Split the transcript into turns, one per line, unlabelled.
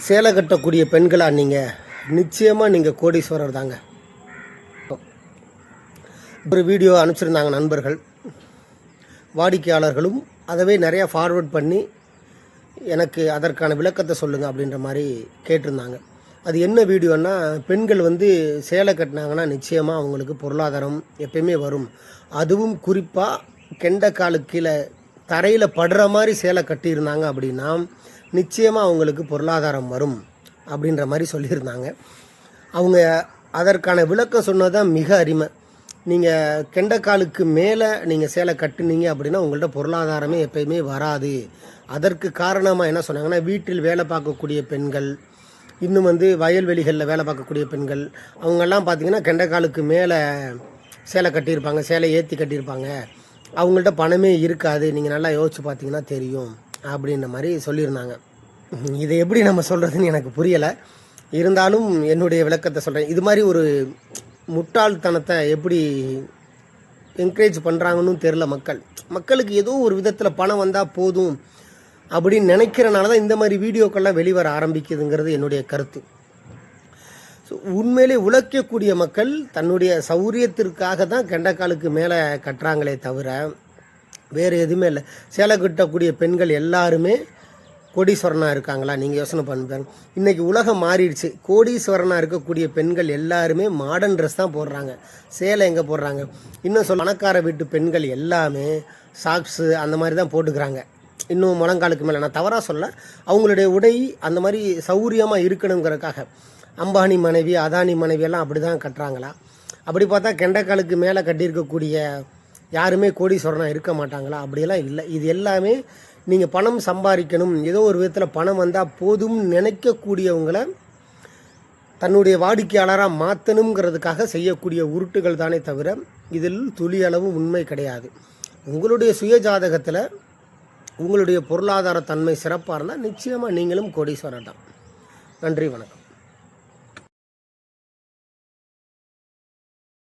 சேலை கட்டக்கூடிய பெண்களாக நீங்கள் நிச்சயமாக நீங்கள் கோடீஸ்வரர் தாங்க. ஒரு வீடியோ அனுப்பிச்சிருந்தாங்க நண்பர்கள், வாடிக்கையாளர்களும் அதவே நிறையா ஃபார்வேர்ட் பண்ணி எனக்கு அதற்கான விளக்கத்தை சொல்லுங்கள் அப்படின்ற மாதிரி கேட்டிருந்தாங்க. அது என்ன வீடியோன்னா, பெண்கள் சேலை கட்டினாங்கன்னா நிச்சயமாக அவங்களுக்கு பொருளாதாரம் எப்பயுமே வரும். அதுவும் குறிப்பாக கெண்டைக்காலுக்கு கீழே தரையில் படுற மாதிரி சேலை கட்டியிருந்தாங்க அப்படின்னா நிச்சயமாக அவங்களுக்கு பொருளாதாரம் வரும் அப்படின்ற மாதிரி சொல்லியிருந்தாங்க. அவங்க அதற்கான விளக்கம் சொன்னதான் மிக அருமை. நீங்கள் கெண்டைக்காலுக்கு மேலே நீங்கள் சேலை கட்டுனீங்க அப்படின்னா உங்கள்கிட்ட பொருளாதாரமே எப்பயுமே வராது. அதற்கு காரணமாக என்ன சொன்னாங்கன்னா, வீட்டில் வேலை பார்க்கக்கூடிய பெண்கள், இன்னும் வயல்வெளிகளில் வேலை பார்க்கக்கூடிய பெண்கள், அவங்கெல்லாம் பார்த்திங்கன்னா கெண்டைக்காலுக்கு மேலே சேலை கட்டியிருப்பாங்க, சேலை ஏற்றி கட்டியிருப்பாங்க. அவங்கள்ட்ட பணமே இருக்காது, நீங்கள் நல்லா யோசிச்சு பார்த்தீங்கன்னா தெரியும் அப்படின்ற மாதிரி சொல்லியிருந்தாங்க. இதை எப்படி நம்ம சொல்கிறதுன்னு எனக்கு புரியலை. இருந்தாலும் என்னுடைய விளக்கத்தை சொல்கிறேன். இது மாதிரி ஒரு முட்டாள்தனத்தை எப்படி என்கரேஜ் பண்ணுறாங்கன்னு தெரில. மக்களுக்கு ஏதோ ஒரு விதத்தில் பணம் வந்தால் போதும் அப்படின்னு நினைக்கிறனால தான் இந்த மாதிரி வீடியோக்கள்லாம் வெளிவர ஆரம்பிக்குதுங்கிறது என்னுடைய கருத்து. ஸோ உண்மையிலே உழைக்கக்கூடிய மக்கள் தன்னுடைய சௌரியத்திற்காக தான் கெண்டைக்காலுக்கு மேலே கட்டுறாங்களே தவிர வேறு எதுவுமே இல்லை. சேலை கட்டக்கூடிய பெண்கள் எல்லாருமே கோடீஸ்வரனாக இருக்காங்களா? நீங்கள் யோசனை பண்ணுங்க. இன்றைக்கி உலகம் மாறிடுச்சு. கோடீஸ்வரனாக இருக்கக்கூடிய பெண்கள் எல்லாருமே மாடர்ன் ட்ரெஸ் தான் போடுறாங்க, சேலை எங்கே போடுறாங்க? இன்னும் பணக்கார வீட்டு பெண்கள் எல்லாமே சாக்ஸு அந்த மாதிரி தான் போட்டுக்கிறாங்க. இன்னும் முழங்காலுக்கு மேலே, நான் தவறாக சொல்ல, அவங்களுடைய உடை அந்த மாதிரி சௌரியமாக இருக்கணுங்கிறதுக்காக. அம்பானி மனைவி, அதானி மனைவியெல்லாம் அப்படி தான் கட்டுறாங்களா? அப்படி பார்த்தா கெண்டைக்காலுக்கு மேலே கட்டியிருக்கக்கூடிய யாருமே கோடீஸ்வரனாக இருக்க மாட்டாங்களா? அப்படியெல்லாம் இல்லை. இது எல்லாமே நீங்கள் பணம் சம்பாதிக்கணும், ஏதோ ஒரு விதத்தில் பணம் வந்தால் போதும் நினைக்கக்கூடியவங்களை தன்னுடைய வாடிக்கையாளராக மாற்றணுங்கிறதுக்காக செய்யக்கூடிய உருட்டுகள் தானே தவிர இதில் துளியளவு உண்மை கிடையாது. உங்களுடைய சுய ஜாதகத்தில் உங்களுடைய பொருளாதார தன்மை சிறப்பாக இருந்தால் நிச்சயமாக நீங்களும் கோடீஸ்வரர் தான். நன்றி, வணக்கம்.